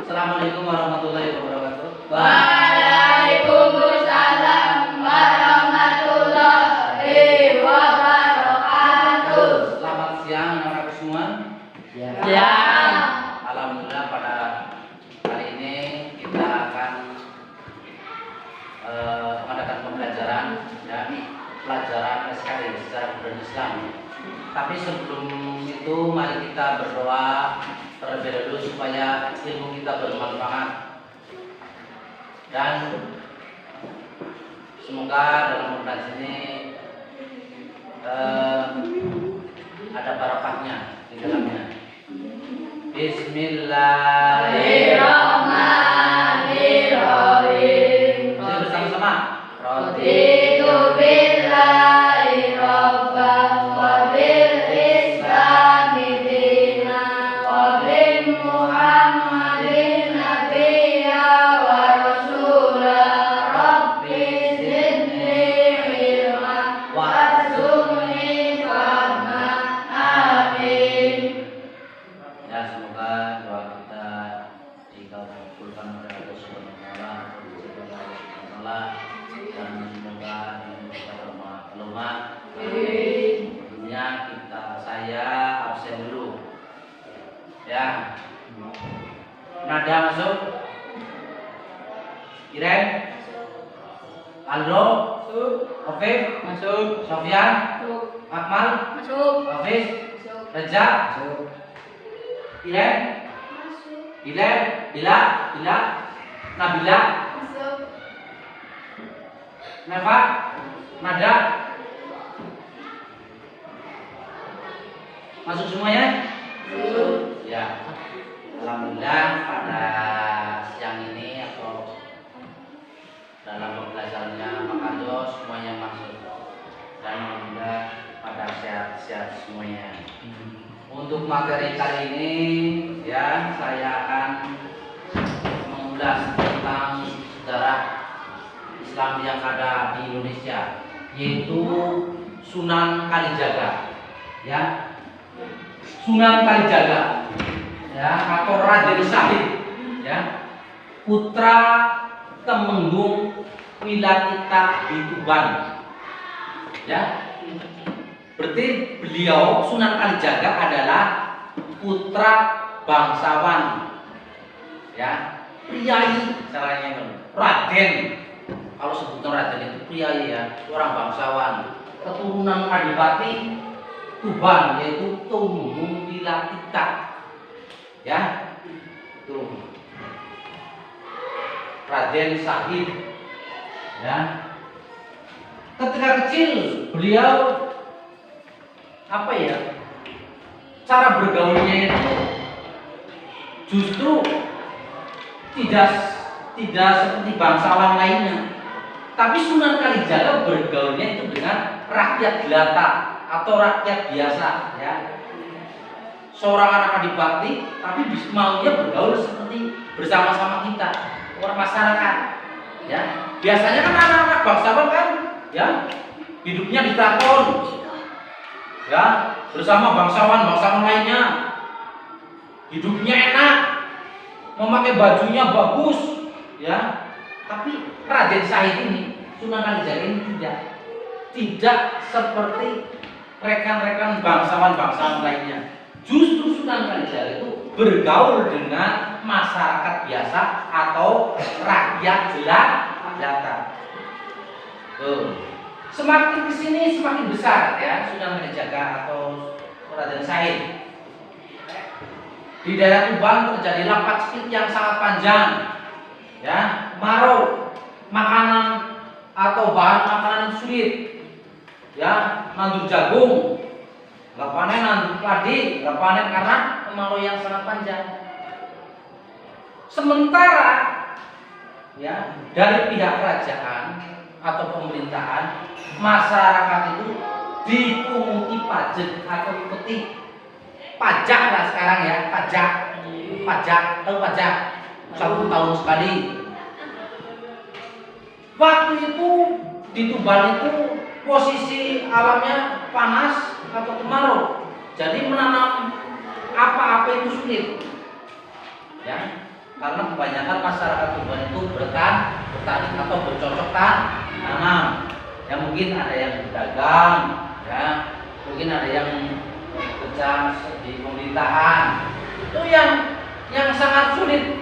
Assalamualaikum warahmatullahi wabarakatuh. Waalaikumsalam warahmatullahi wabarakatuh. Selamat siang anak-anakku semua. Ya. Alhamdulillah pada hari ini kita akan mengadakan pembelajaran ya, pelajaran SKI sejarah budaya Islam. Tapi sebelum itu mari kita berdoa terlebih dahulu supaya ilmu kita bermanfaat dan semoga dalam pembelajaran ini ada barokahnya di dalamnya. Bismillahirrahmanirrahim. Kita bersama-sama. Raditu billahi rabban wa bil islami dinan wa bi Muhammadin nabiyya wa rasula rabbi zidni ilma warzuqni fahma. Amin. Ya, semoga doa kita dikabulkan oleh Allah Subhanahu wa taala dan semoga kita bermanfaat. Sebelumnya saya absen dulu. Ya. Nada masuk. Iren. Aldo. Masuk. Oke. Masuk. Sofyan. Masuk. Akmal. Masuk. Hafiz. Masuk. Reza. Iren. Bila. Nabila. Masuk. Neva. Nada. Masuk semuanya? Masuk. Ya. Alhamdulillah pada siang ini atau dalam pembelajarannya Pak Ando semuanya masuk dan alhamdulillah pada sehat-sehat semuanya. Untuk materi kali ini ya saya akan mengulas tentang sejarah Islam yang ada di Indonesia, yaitu Sunan Kalijaga. Ya. Sunan Kalijaga ya, atau Raden Syahid ya, putra Temenggung Wilatita di Tuban. Ya. Berarti beliau Sunan Kalijaga adalah putra bangsawan. Ya, priai caranya itu. Raden. Kalau sebutan Raden itu priai ya, orang bangsawan. Keturunan Adipati Tuban yaitu Temenggung Wilatita. Ya. Itu. Raden Syahid. Ya. Ketika kecil beliau apa ya, cara bergaulnya itu justru tidak seperti bangsawan lainnya, tapi Sunan Kalijaga bergaulnya itu dengan rakyat jelata atau rakyat biasa ya, seorang anak adipati tapi maunya bergaul seperti bersama-sama kita orang masyarakat ya. Biasanya kan anak-anak bangsawan kan ya hidupnya di keraton ya, bersama bangsawan lainnya, hidupnya enak, memakai bajunya bagus, ya. Tapi Raden Syahid ini, Sunan Kalijaga ini tidak seperti rekan-rekan bangsawan lainnya. Justru Sunan Kalijaga itu bergaul dengan masyarakat biasa atau rakyat jelata. Semakin kesini semakin besar ya Sunan Kalijaga atau Raden Syahid. Di daerah Tuban terjadilah paceklik yang sangat panjang, ya, marau, makanan atau bahan makanan yang sulit, ya, nandur jagung, nggak panen, nandur padi, nggak panen karena kemarau yang sangat panjang. Sementara, ya, dari pihak kerajaan atau pemerintahan, masyarakat itu dipunguti pajak atau dipunguti pajak lah sekarang ya, pajak, tahu pajak 1 tahun sekali. Waktu itu di Tuban itu posisi alamnya panas atau kemarau, jadi menanam apa-apa itu sulit, ya, karena kebanyakan masyarakat Tuban itu bertani atau bercocok tanam. Ya mungkin ada yang berdagang, ya mungkin ada yang bekerja di pemerintahan. Itu yang sangat sulit.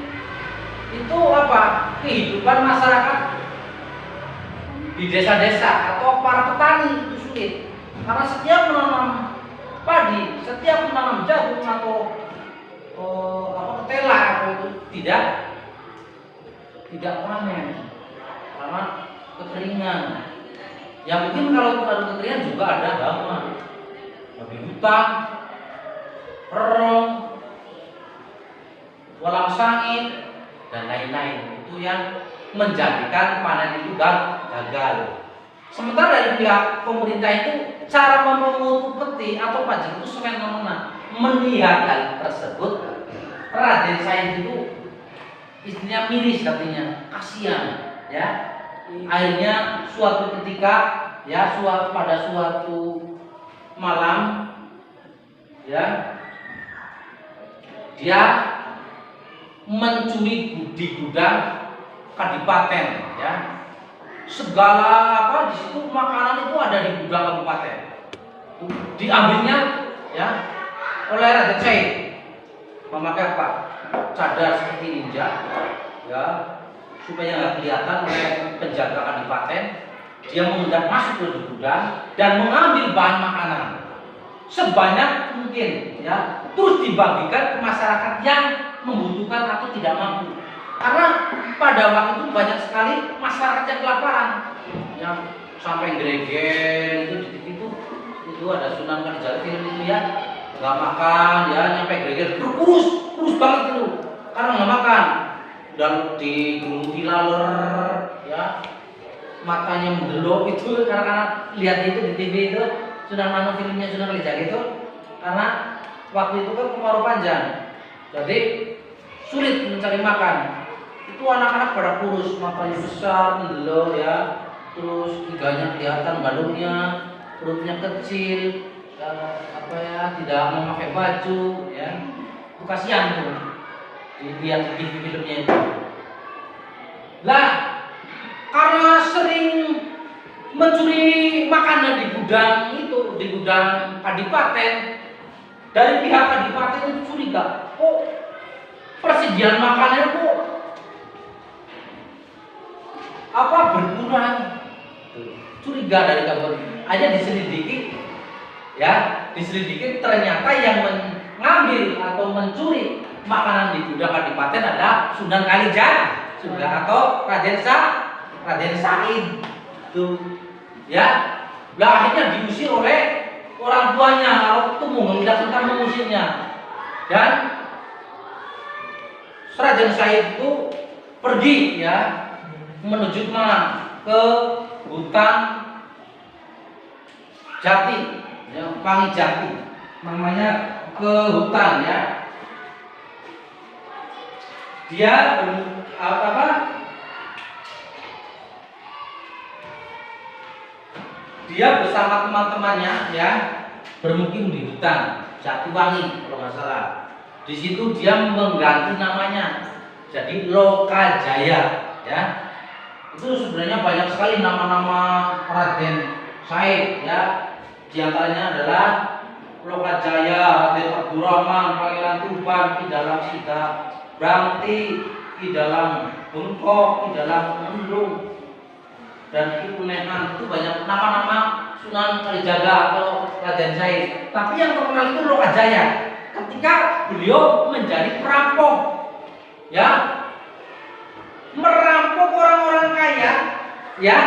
Itu apa? Kehidupan masyarakat di desa-desa atau para petani itu sulit. Karena setiap menanam padi, setiap menanam jagung atau ketela atau itu tidak panen karena kekeringan. Ya mungkin kalau itu ada kekeringan juga ada hama, babi hutan, perong, walang sangit dan lain-lain. Itu yang menjadikan panen itu gagal. Sementara dari pihak pemerintah itu cara memungut peti atau pajak itu semena-mena. Melihat hal tersebut, Raden Said itu istrinya miris katanya, kasihan, ya. Akhirnya suatu ketika, ya, pada suatu malam, ya, dia mencuri di gudang kadipaten, ya. Segala apa di situ makanan itu ada di gudang kabupaten. Diambilnya, ya, oleh Raden Said. Memakai apa? Cadar seperti ninja, ya, supaya nggak kelihatan oleh penjaga kadipaten. Dia mengendap masuk ke gudang dan mengambil bahan makanan sebanyak mungkin, ya, terus dibagikan ke masyarakat yang membutuhkan atau tidak mampu. Karena pada waktu itu banyak sekali masyarakat yang kelaparan, yang sampai greget itu di TV itu ada Sunan Kalijaga film itu, ya, nggak makan, ya, nyampe greget, kurus banget itu karena nggak makan dan digeluti laler, ya, matanya mendelok itu karena lihat itu di TV itu Sunan Manu filmnya Sunan Kalijaga itu, karena waktu itu kan kemarau panjang, jadi sulit mencari makan. Itu anak-anak pada kurus, matanya besar, mendelok, ya, terus giganya kelihatan, balungnya, perutnya kecil, tidak memakai baju, ya, itu kasihan tuh dilihat di filmnya itu. Lah, karena sering mencuri makanan di gudang itu, di gudang kadipaten, dari pihak kadipaten itu curiga, kok persediaan makanannya kok berkurang, curiga dari kabar. Aja diselidiki, ya, ternyata yang mengambil atau mencuri makanan di gudang kadipaten adalah Sunan Kalijaga atau Raden Said tuh, ya. Lah akhirnya diusir oleh orang tuanya, kalau ketemu tidak suka mengusirnya. Dan Raden Said itu pergi, ya, menuju kemana? Ke hutan Jati, ya, Wangi Jati namanya, ke hutan, ya. Dia dia bersama teman-temannya, ya, bermukim di hutan Jatiwangi kalau nggak salah. Di situ dia mengganti namanya jadi Lokajaya, ya. Itu sebenarnya banyak sekali nama-nama Raden Said, ya. Di antaranya adalah Lokajaya, Raden Abdurrahman, Pangeran Tuban, Ki Dalam Sida Bramti, Ki Dalam Bengkok, Ki Dalam Mendung, dan Ki Kunehan. Itu banyak nama-nama Sunan Kalijaga atau Raden Said. Tapi yang terkenal itu Lokajaya. Ketika beliau menjadi perampok, ya, merampok orang-orang kaya, ya,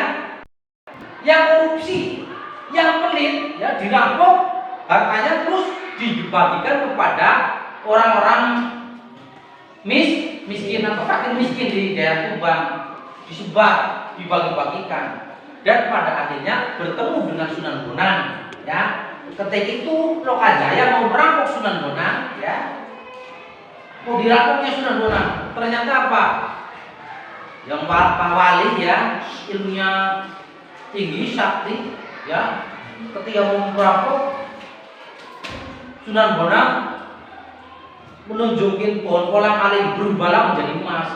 yang korupsi, yang pelit, ya, dirampok hartanya terus dibagikan kepada orang-orang miskin atau fakir miskin di daerah Tuban, disebar, dibagi-bagikan, dan pada akhirnya bertemu dengan Sunan Bonang, ya. Ketika itu Lokajaya mau merampok Sunan Bonang, ya, mau dirampoknya Sunan Bonang. Ternyata apa? Yang Pak Wali, ya, ilmunya tinggi, sakti, ya, ketika mau merampok Sunan Bonang menunjukin pohon kolang kaling berubahlah menjadi emas.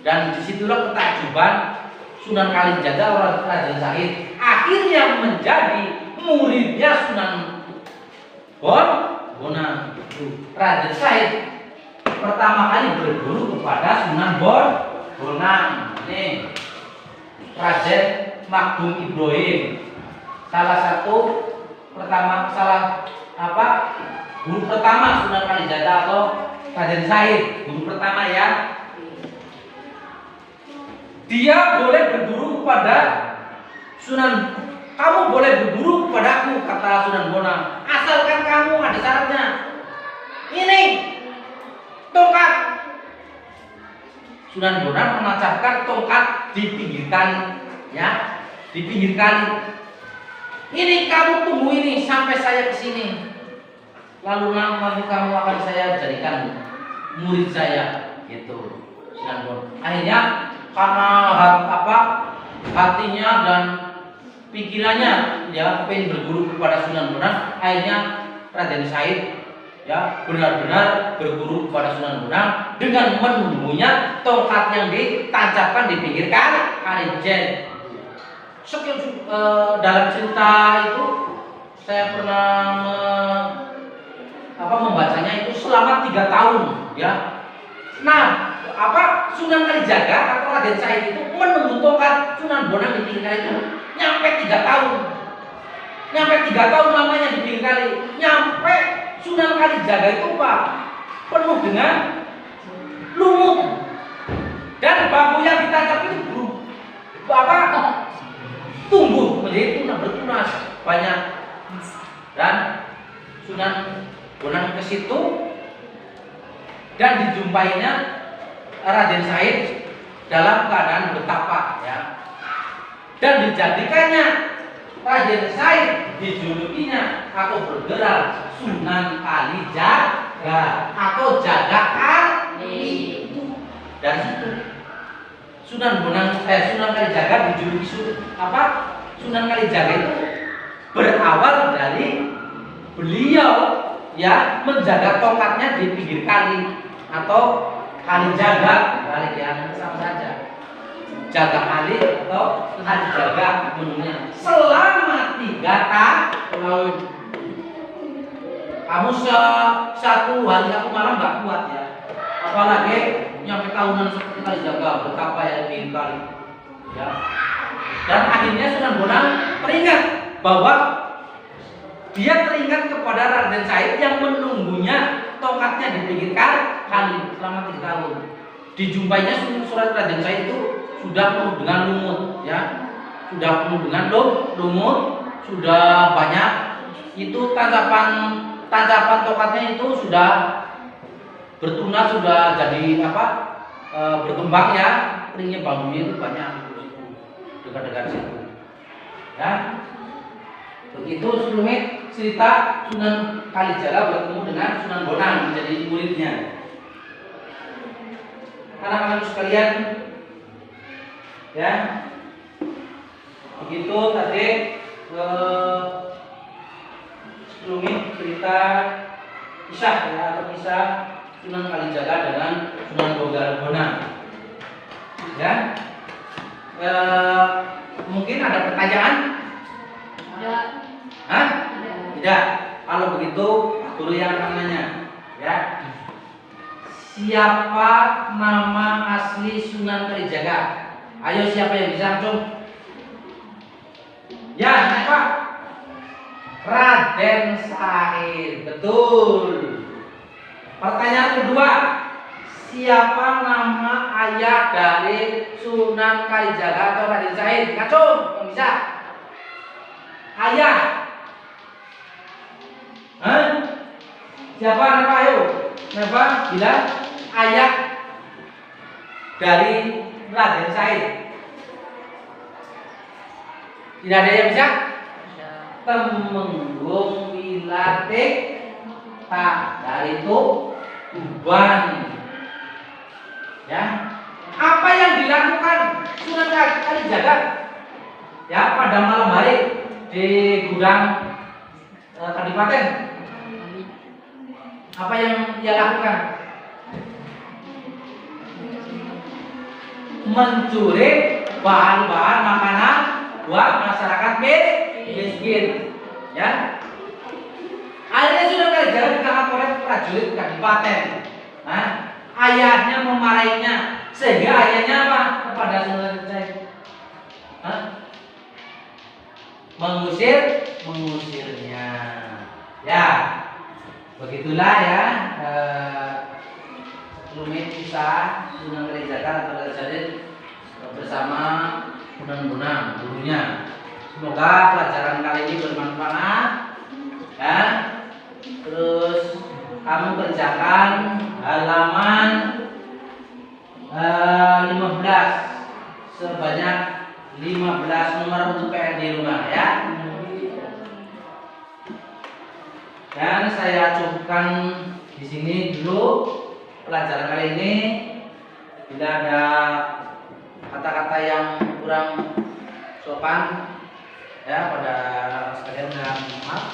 Dan disitulah ketakjuban Sunan Kalijaga Raden Said akhirnya menjadi muridnya Sunan Bonang. Raden Said pertama kali berguru kepada Sunan Bonang. Ini Raden Magdum Ibrahim, salah satu guru pertama Sunan Kalijaga atau Raden Said, guru pertama ya. Dia boleh berguru kepada Sunan, kamu boleh berguru kepadaku, kata Sunan Bonang, asalkan kamu ada syaratnya. Ini tongkat. Sunan Bonang menancapkan tongkat di pinggir kali, ya, di pinggir kali. Ini kamu tunggu ini sampai saya kesini. Lalu nanti kamu akan saya jadikan murid saya, gitu. Sunan Bonang. Akhirnya karena hatinya dan pikirannya ya pengen berguru kepada Sunan Bonang, akhirnya Raden Said ya benar-benar berguru kepada Sunan Bonang dengan menunggunya tongkat yang ditancapkan di pinggir kali Jen. Dalam cerita itu saya pernah membacanya itu selama 3 tahun ya. Nah, Sunan Kalijaga atau Raden Said itu menunggu tongkat Sunan Bonang di pinggir kali itu nyampe 3 tahun. Nyampe 3 tahun lamanya di pinggir kali. Nyampe Sunan Kalijaga itu penuh dengan lumut. Dan bambu yang ditancap itu tumbuh menjadi bertunas banyak. Dan Sunan Bonang ke situ dan dijumpainya Raden Said dalam keadaan bertapa ya. Dan dijadikannya Raden Said dijulukinya atau bergerak Sunan Kalijaga atau Jaga Kali. Dan situ Sunan Kalijaga dijuluki Sunan Kalijaga itu berawal dari beliau ya menjaga tongkatnya di pinggir kali atau kali jaga, kali yang sama saja. Jaga kali atau kali jaga menunya selama 3 tahun. Kamu satu hari satu malam nggak kuat ya, apalagi nyampe tahunan seperti kali jaga betapa ya pinggir kali ya. Dan akhirnya Sunan Bonang teringat bahwa dia teringat kepada Raden Said yang menunggunya tongkatnya di pinggir kali selama 3 tahun. Dijumpainya surat Raden Said itu sudah penuh dengan lumut ya. Sudah penuh dengan lumut, sudah banyak itu tancapan tongkatnya itu sudah bertunas, sudah jadi berkembang ya. Ringnya bambunya itu banyak dekat-dekat situ. Ya. Begitu sebelumnya cerita Sunan Kalijaga bertemu dengan Sunan Bonang menjadi muridnya. Anak-anak sekalian, ya, begitu tadi sebelumnya cerita kisah ya, atau kisah Sunan Kalijaga dengan Sunan Bonang. Ya, mungkin ada pertanyaan? Tidak. Hah? Tidak. Kalau begitu, guru yang akan nanya, ya. Siapa nama asli Sunan Kalijaga? Ayo, siapa yang bisa langsung? Ya, siapa? Raden Said. Betul. Pertanyaan kedua, siapa nama ayah dari Sunan Kalijaga atau Raden Said? Langsung, yang bisa. Ayah. Hah? Siapa nama ayo? Siapa? Bila ayah dari Raden Said. Tidak ada yang bisa? Temenggung wilatik tak dari itu uban. Ya. Apa yang dilakukan Sunan Kalijaga ya pada malam hari di gudang Kadipaten? Apa yang dia lakukan? mencuri bahan-bahan makanan buat masyarakat miskin. Ya. Akhirnya sudah kerja ditangkap oleh prajurit Kadipaten. Nah, ayahnya memarahinya, sehingga ayahnya apa? Kepada Sunan Kalijaga mengusirnya. Ya, begitulah ya. Rumit kisah Sunan Kalijaga atau Kalijaga bersama Bonang-Bonang gurunya. Semoga pelajaran kali ini bermanfaat. Ya. Terus kamu kerjakan halaman 15 sebanyak 15 nomor untuk PR di rumah ya. Dan saya cukupkan di sini dulu pelajaran kali ini. Bila ada kata-kata yang kurang sopan ya pada anak sekalian, maaf.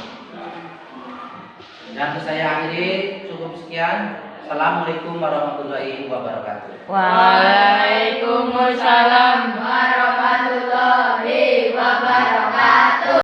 Dan saya akhiri cukup sekian. Assalamualaikum warahmatullahi wabarakatuh. Waalaikumsalam warahmatullahi wabarakatuh.